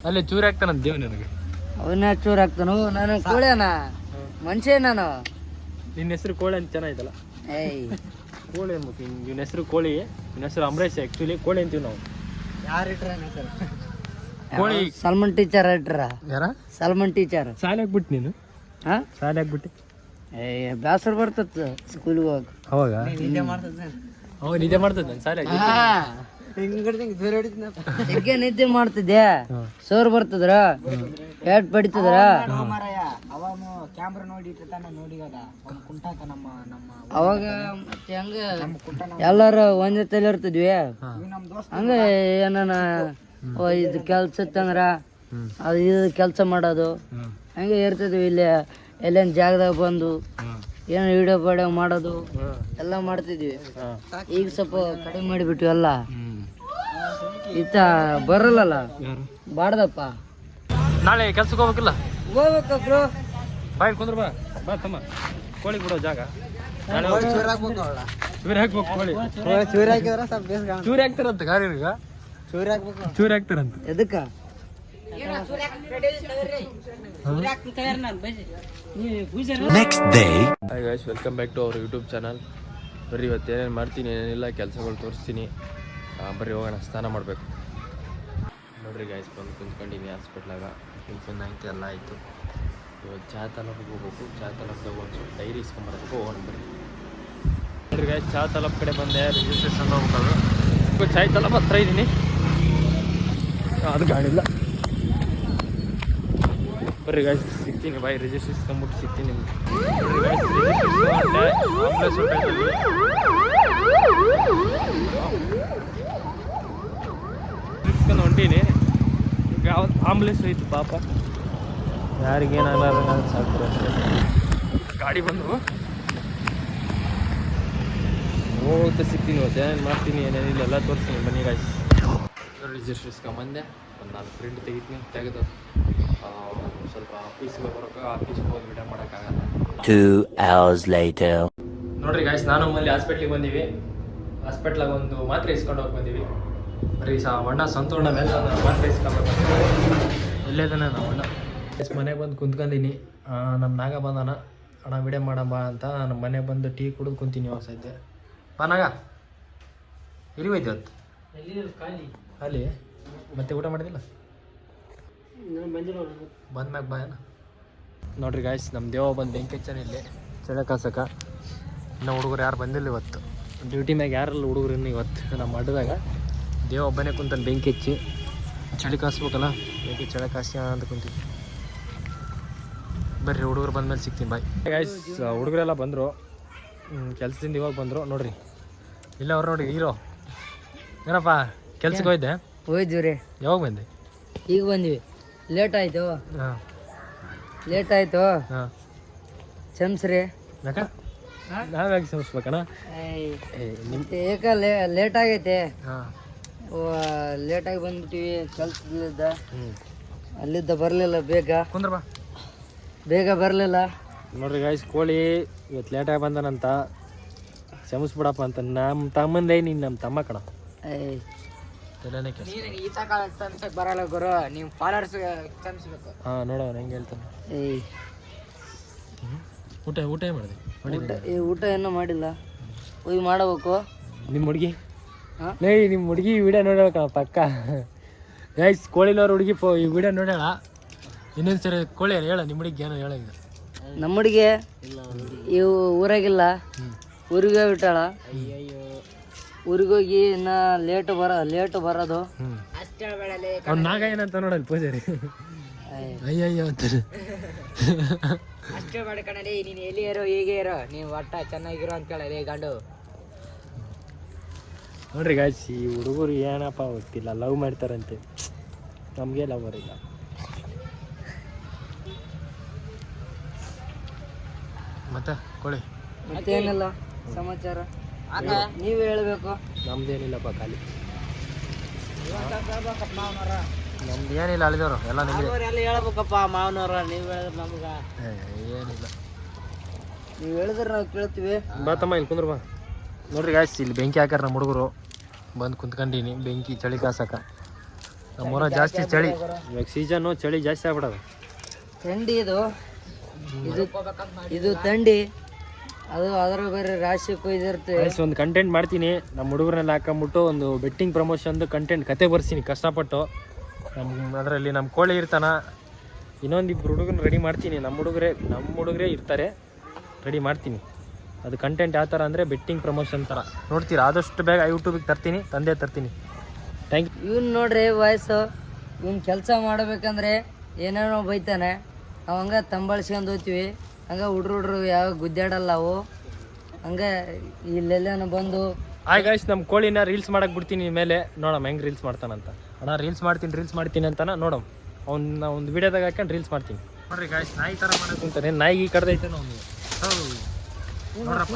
ಅಲ್ಲೇ ಚೂರಿ ಹಾಕ್ತಾನಂತ ದೇವ್ ನನಗೆ. ಅವನ್ನ ಚೂರು ಹಾಕ್ತಾನು. ನಾನು ಕೋಳ್ಯಾನ ಮನುಷ್ಯ ನಾನು. ನಿನ್ನ ಹೆಸರು ಕೋಳಿ ಅಂತ ಚೆನ್ನಾಯ್ತಲ್ಲ. ಏಯ್ ಕೋಳಿ ಅನ್ಬೇಕು. ನಿನ್ನ ಹೆಸರು ಕೋಳಿ, ನಿನ್ನ ಹೆಸರು ಅಂಬರೀಷ್. ಆ್ಯಕ್ಚುಲಿ ಕೋಳಿ ಅಂತೀವಿ ನಾವು. ಯಾರು ಇಟ್ರ ಹೆಸರು? ಕೋಳಿ ಸಲ್ಮನ್ ಟೀಚರ್ ಇಟ್ರ. ಯಾರ? ಸಲ್ಮನ್ ಟೀಚರ್. ಶಾಲೆ ಹಾಕ್ಬಿಟ್ಟು ನೀನು. ಹಾ ಶಾಲೆ ಹಾಕ್ಬಿಟ್ಟು ಬ್ಯಾಸರ ಬರ್ತದ ಸ್ಕೂಲ್ಗೆ ಹೋಗಿ. ಅವಾಗ ನಿದ್ದೆ ಮಾಡ್ತದ. ಅವಾಗ ನಿದ್ದೆ ಮಾಡ್ತದ ನಾನು ಶಾಲೆ ಜಗ್ಗೆ ನಿದ್ದೆ ಮಾಡ್ತಿದ್ದೆ. ಸೋರ್ ಬರ್ತದ್ರ ಹೇಟ್ ಬಡಿತದ್ರ. ಅವಾಗ ಮತ್ತೆ ಹಂಗ ಎಲ್ಲಾರು ಒಂದೇ ತಲೆ ಇರ್ತಿದ್ವಿ. ಹಂಗ ಏನಾನ ಇದು ಕೆಲ್ಸ ಇತ್ತಂದ್ರ ಅದು ಇದು ಕೆಲ್ಸ ಮಾಡೋದು ಹಂಗೆ ಇರ್ತಿದ್ವಿ. ಇಲ್ಲಿ ಎಲ್ಲೇನ್ ಜಾಗದಾಗ ಬಂದು ಏನೋ ವಿಡಿಯೋ ಪಾಡಿಯೋ ಮಾಡೋದು ಎಲ್ಲ ಮಾಡ್ತಿದ್ವಿ. ಈಗ ಸ್ವಲ್ಪ ಕಡಿಮೆ ಮಾಡಿಬಿಟ್ವಿ ಎಲ್ಲ. ಈತ ಬರಲ್ಲ ಬಾಡ್ದಪ್ಪ. ನಾಳೆ ಕೆಲ್ಸಕ್ಕೆ ಹೋಗ್ಬೇಕಿಲ್ಲ? ಹೋಗ್ಬೇಕ ಬ್ರೋ. ಬಾಯ್ ಕುಂದ್ರ ಬಾ. ಬಾ ತಮ್ಮ, ಕೋಳಿ ಬಿಡೋ ಜಾಗ. ಚೂರಿ ಹಾಕ್ಬೇಕು. ಕೋಳಿ ಚೂರಿ ಹಾಕಿದ್ರ ಸ್ವಲ್ಪ ಚೂರಿ ಹಾಕ್ತಾರಂತ ಗಾರಿಗೆ. ಚೂರಿ ಹಾಕ್ತಾರಂತ. ಎದಕ್ಕ? Next day. Hi guys, welcome back to our YouTube channel. ಬರ್ರಿ ಇವತ್ತು ಏನೇನು ಮಾಡ್ತೀನಿ ಏನೇನಿಲ್ಲ ಕೆಲಸಗಳು ತೋರಿಸ್ತೀನಿ. ಬರ್ರಿ ಹೋಗೋಣ, ಸ್ನಾನ ಮಾಡಬೇಕು. ನೋಡ್ರಿ ಗೈಸ್, ಬಂದು ಕುಂತ್ಕೊಂಡಿನಿ ಹಾಸ್ಪಿಟ್ಲಾಗ. ಟಿಫಿನ್ ಆಯ್ತು, ಎಲ್ಲ ಆಯಿತು. ಇವತ್ತು ಚಹಾ ತಲಪಿಗೆ ಹೋಗ್ಬೇಕು. ಚಹಾ ತಲಪ್ದಾಗ ಒಂದು ಸ್ವಲ್ಪ ಡೈರಿ ಇಸ್ಕೊಂಬರ್ಬೇಕು. ಹೋಗೋಣ ಬರ್ರಿ. ನೋಡ್ರಿ ಗೈಸ್, ಚಹಾ ತಲಪ್ ಕಡೆ ಬಂದೆ. ರಿಜಿಸ್ಟ್ರೇಷನ್ ಹೋಗ್ಬೇಕು. ಇವತ್ತು ಚಾಯ್ ತಲಪ್ ಹತ್ರ ಇದ್ದೀನಿ. ಅದು ಗಾಡಿ ಇಲ್ಲ. ಬರ್ರಿ ಗಾಯ್ಸ್, ಸಿಗ್ತೀನಿ. ಬಾಯ್ ರಿಜಿಸ್ಟ್ರ್ ಇಸ್ಕೊಂಬಿಟ್ಟು ಸಿಗ್ತೀನಿ. ಬರ್ರಿ ಗಾಯ್ಸ್, ಇಸ್ಕೊಂಡು ಹೊಂಟೀನಿ. ಈಗ ಯಾವ್ದು ಆಂಬುಲೆನ್ಸ್ ಐತಿ ಪಾಪ, ಯಾರಿಗೇನಾಗಲ್ಲ ಸಾಕು ಅಷ್ಟೇ. ಗಾಡಿ ಬಂದು ಹೋಗ್ತಾ ಸಿಗ್ತೀನಿ. ಇವತ್ತು ಏನೇನು ಮಾಡ್ತೀನಿ ಏನೇನಿಲ್ಲ ಎಲ್ಲ ತೋರಿಸ್ತೀನಿ. ಬನ್ನಿ ಗಾಯ್ಸ್. ರಿಜಿಸ್ಟ್ರ್ ಇಸ್ಕೊಂಬಂದೆ. ಒಂದು 4 ಪ್ರಿಂಟ್ ತೆಗಿತೀನಿ. ತೆಗೆದು ಸ್ವಲ್ಪ ಆಫೀಸ್ಗೆ ಬರೋಕೆ, ಆಫೀಸ್ಗೆ ಹೋಗಿ ವಿಡಿಯೋ ಮಾಡೋಕ್ಕಾಗಲ್ಲ. 2 hours later. ನೋಡ್ರಿ ಗಾಯ್ಸ್, ನಾನು ಮಲ್ಲಿ ಹಾಸ್ಪಿಟ್ಲಿಗೆ ಬಂದೀವಿ. ಹಾಸ್ಪಿಟ್ಲಾಗ ಒಂದು ಮಾತ್ರೆ ಇಸ್ಕೊಂಡು ಹೋಗಿ ಬಂದೀವಿ. ಬರೀ ಅಣ್ಣ ಸಂತೋಣ ಮೇಲೆ ಮಾತ್ರೆ ಇಸ್ಕೊಬೇಕು. ಎಲ್ಲೇದಾನೆ ನಮ್ಮ ಅಣ್ಣ. ಮನೆಗೆ ಬಂದು ಕುಂತ್ಕೊಂಡಿನಿ. ನಮ್ಮ ನಾಗ ಬಂದಾನ. ಅಣ್ಣ ವಿಡಿಯೋ ಮಾಡಮ್ಮ ಅಂತ ನಮ್ಮ ಮನೆಗೆ ಬಂದು ಟೀ ಕುಡಿದು ಕುಂತೀನಿ. ಸದ್ಯ ಬಾ ನಾಗ. ಎಲ್ಲಿ ಹೋಯ್ತು ಇವತ್ತು? ಅಲ್ಲಿ ಮತ್ತೆ ಊಟ ಮಾಡಿದಿಲ್ಲ? ಬಂದ್ಮ್ಯಾಗ ಬಾ. ನೋಡ್ರಿ ಗಾಯ್ಸ್, ನಮ್ಮ ದೇವ ಬಂದು ಬೆಂಕಿ ಹಚ್ಚನ ಇಲ್ಲಿ ಚಳಿ ಕಾಸಕ. ಇನ್ನು ಹುಡುಗರು ಯಾರು ಬಂದಿಲ್ಲ ಇವತ್ತು. ಡ್ಯೂಟಿ ಮ್ಯಾಗ ಯಾರಲ್ಲ ಹುಡುಗರು ಇನ್ನು ಇವತ್ತು. ನಮ್ಮ ಅಡ್ಡದಾಗ ದೇವ ಒಬ್ಬನೇ ಕುಂತಾನೆ ಬೆಂಕಿ ಹಚ್ಚಿ. ಚಳಿ ಕಾಸ್ಬೇಕಲ್ಲ, ಬೆಂಕಿ ಚಳಿ ಕಾಸಿ ಅಂತ ಕುಂತೀವಿ. ಬರ್ರಿ, ಹುಡುಗರು ಬಂದ್ಮೇಲೆ ಸಿಗ್ತೀನಿ. Bye guys. ಹುಡುಗರೆಲ್ಲ ಬಂದರು, ಕೆಲ್ಸದಿಂದ ಇವಾಗ ಬಂದರು. ನೋಡ್ರಿ ಇಲ್ಲ ಅವ್ರು ನೋಡಿ ಹೀರೋ. ಏನಪ್ಪ ಕೆಲ್ಸಕ್ಕೆ ಹೋಯ್ದೆ? ಹೋಯ್ತೀವಿ ರೀ. ಯಾವಾಗ ಬಂದೆ? ಈಗ ಬಂದ್ವಿ. ಲೇಟ್ ಆಯ್ತು. ಹಾಂ, ಲೇಟ್ ಆಯ್ತು. ಹಾಂ. ಕ್ಷಮಿಸ್ರಿ. ಯಾಕ ನಾವ್ಯಾಕೆ ಕ್ಷಮಿಸ್ಬೇಕಣ್ಣ? ನಿಮ್ಗೆ ಏಕ ಲೇಟ್ ಆಗೈತೆ. ಹಾಂ, ಲೇಟಾಗಿ ಬಂದ್ಬಿಟ್ಟಿವಿ ಕೆಲ್ಸದಿಂದ. ಹ್ಞೂ. ಅಲ್ಲಿದ್ದ ಬರಲಿಲ್ಲ ಕುಂದ್ರ ಬಾ. ಬೇಗ ಬರಲಿಲ್ಲ. ನೋಡ್ರಿ ಗಾಯ್ಸ್, ಕೋಳಿ ಇವತ್ತು ಲೇಟಾಗಿ ಬಂದನಂತ. ಕ್ಷಮಿಸ್ಬಿಡಪ್ಪ ಅಂತ. ನಮ್ಮ ತಮ್ಮಂದೇ ನೀನು ನಮ್ಮ ತಮ್ಮ ಕಣ. ತಲೆನೇ ಕೆಲಸ. ಬರಲ್ಲ ಗುರು, ನೀವು ಫಾಲೋವರ್ಸ್ ಕ್ಷಮಿಸ್ಬೇಕು. ಹಾಂ, ನೋಡೋಣ ಹೆಂಗೆ ಹೇಳ್ತಾನೆ. ಊಟ ಏನು ಮಾಡಿದೆ? ಊಟ ಏನೂ ಮಾಡಿಲ್ಲ, ಹೋಗಿ ಮಾಡಬೇಕು. ನಿಮ್ಮ ಹುಡುಗಿ ಲೇ, ನಿಮ್ಮ ಹುಡುಗಿ ವಿಡಿಯೋ ನೋಡೋಣ ಪಕ್ಕ. ಗೈಸ್, ಕೋಳಿನವ್ರ ಹುಡುಗಿ ಈ ವಿಡಿಯೋ ನೋಡೋಣ. ಇನ್ನೊಂದು ಸರಿ ಕೋಳಿ ಹೇಳ, ನಿಮ್ಮ ಹುಡುಗಿ ಏನೋ ಹೇಳ. ನಮ್ಮ ಹುಡುಗಿ ಇವು ಊರಾಗಿಲ್ಲ, ಊರಿಗೆ ಬಿಟ್ಟಾಳ. ಊರಿಗೋಗಿ ಇನ್ನ ಲೇಟ್ ಬರೋದು. ಅವ್ನು ನಾಗ ಏನಂತ ನೋಡಲ್ಲಿ ಪೂಜಾರಿ. ಅಯ್ಯಯ್ಯೋ ಅಂತಾರೆ. ಅಷ್ಟೇ ಮಾಡ್ಕೊಂಡಿ, ನೀನು ಎಲ್ಲಿ ಇರೋ ಹೀಗೆ ಇರೋ, ನೀವು ಒಟ್ಟ ಚೆನ್ನಾಗಿರೋ ಅಂತ ಕೇಳಿ ಗಂಡು. ನೋಡ್ರಿ ಗಾಯ್ಸ್, ಈ ಹುಡುಗರು ಏನಪ್ಪ ಗೊತ್ತಿಲ್ಲ, ಲವ್ ಮಾಡ್ತಾರಂತೆ. ನಮಗೆ ಲವ್ ಬರಿಲ್ಲ. ಮತ್ತೆ ಕೋಳಿ ಮತ್ತೇನಿಲ್ಲ ಸಮಾಚಾರ, ನೀವೇ ಹೇಳ್ಬೇಕು. ನಮ್ದೇನಿಲ್ಲಪ್ಪ, ಖಾಲಿ ನಮ್ದು ಏನಿಲ್ಲ. ಅಳಿದವರು ಎಲ್ಲ ನಿಮಗೆ ಹೇಳ್ಬೇಕಪ್ಪ. ಮಾವನವ್ರ ನೀವು ಹೇಳಿದ್ರೆ ನಮ್ಗ ಏನಿಲ್ಲ. ನೀವು ಹೇಳಿದ್ರೆ ನಾವು ಕೇಳ್ತೀವಿ. ಬಾ ತಮ್ಮ, ಇಲ್ಲಿ ಕುಂದ್ರ ಬಾ. ನೋಡ್ರಿ ಗಾಯ್ಸ್, ಇಲ್ಲಿ ಬೆಂಕಿ ಹಾಕ್ಯಾರ ನಮ್ಮ ಹುಡುಗರು. ಬಂದು ಕುಂತ್ಕೊಂಡಿನಿ ಬೆಂಕಿ ಚಳಿ ಕಾಸಕ. ನಮ್ಮೂರ ಜಾಸ್ತಿ ಚಳಿ ಇವಾಗ ಸೀಸನ್ನು ಚಳಿ ಜಾಸ್ತಿ ಆಗ್ಬಿಡೋದು. ಥಂಡಿ ಇದು ಇದು ಥಂಡಿ, ಅದು ಅದರ ಬೇರೆ ರಾಶಿ ಕೊಯ್ದಿರ್ತೇವೆ. ಒಂದು ಕಂಟೆಂಟ್ ಮಾಡ್ತೀನಿ, ನಮ್ಮ ಹುಡುಗರನ್ನೆಲ್ಲ ಹಾಕೊಂಬಿಟ್ಟು ಒಂದು ಬೆಟ್ಟಿಂಗ್ ಪ್ರಮೋಷನ್ದು ಕಂಟೆಂಟ್ ಕತೆ ಬರ್ತೀನಿ ಕಷ್ಟಪಟ್ಟು. ಅದರಲ್ಲಿ ನಮ್ಮ ಕೋಳಿ ಇರ್ತಾನ, ಇನ್ನೊಂದಿಬ್ರು ಹುಡುಗನ ರೆಡಿ ಮಾಡ್ತೀನಿ. ನಮ್ಮ ಹುಡುಗರೇ ಇರ್ತಾರೆ, ರೆಡಿ ಮಾಡ್ತೀನಿ. ಅದು ಕಂಟೆಂಟ್ ಯಾವ ಥರ ಅಂದರೆ ಬೆಟ್ಟಿಂಗ್ ಪ್ರಮೋಷನ್ ಥರ ನೋಡ್ತೀರಾ. ಆದಷ್ಟು ಬೇಗ ಯೂಟ್ಯೂಬಿಗೆ ತರ್ತೀನಿ, ತರ್ತೀನಿ. Thank you. ಇವ್ನು ನೋಡ್ರಿ ವಯಸ್ಸು, ಇವ್ನು ಕೆಲಸ ಮಾಡಬೇಕಂದ್ರೆ ಏನೇನೋ ಬೈತಾನೆ. ನಾವು ಹಂಗೆ ತಂಬಾಳಿಸ್ಕೊಂಡು ಹೋಗ್ತೀವಿ, ಹಂಗೆ ಹುಡ್ರು ಯಾವ ಗುದ್ದಾಡಲ್ಲ ಅವು. ಹಂಗೆ ಇಲ್ಲೆಲ್ಲ ಬಂದು ಹಾಯ್ ಗಾಯ್ಸ್, ನಮ್ಮ ಕೋಳಿನ ರೀಲ್ಸ್ ಮಾಡಕ್ಕೆ ಬಿಡ್ತೀನಿ ಮೇಲೆ, ನೋಡಮ್ಮ ಹೆಂಗೆ ರೀಲ್ಸ್ ಮಾಡ್ತಾನಂತ. ಅಣ್ಣ ರೀಲ್ಸ್ ಮಾಡ್ತೀನಿ ಅಂತಾನ, ನೋಡಮ್ ಅವ್ನ ಒಂದು ವೀಡಿಯೋದಾಗ ಹಾಕೊಂಡು ರೀಲ್ಸ್ ಮಾಡ್ತೀನಿ. ನೋಡ್ರಿ ಗಾಯ್ಸ್, ನಾಯಿ ಥರ ಮಾಡಕ್ಕೆ ಅಂತಾನೆ, ನಾಯಿಗೆ ಕಡ್ದೈತೆ ಅವ್ನಿಗೆ. ನೋಡ್ರಪ್ಪ.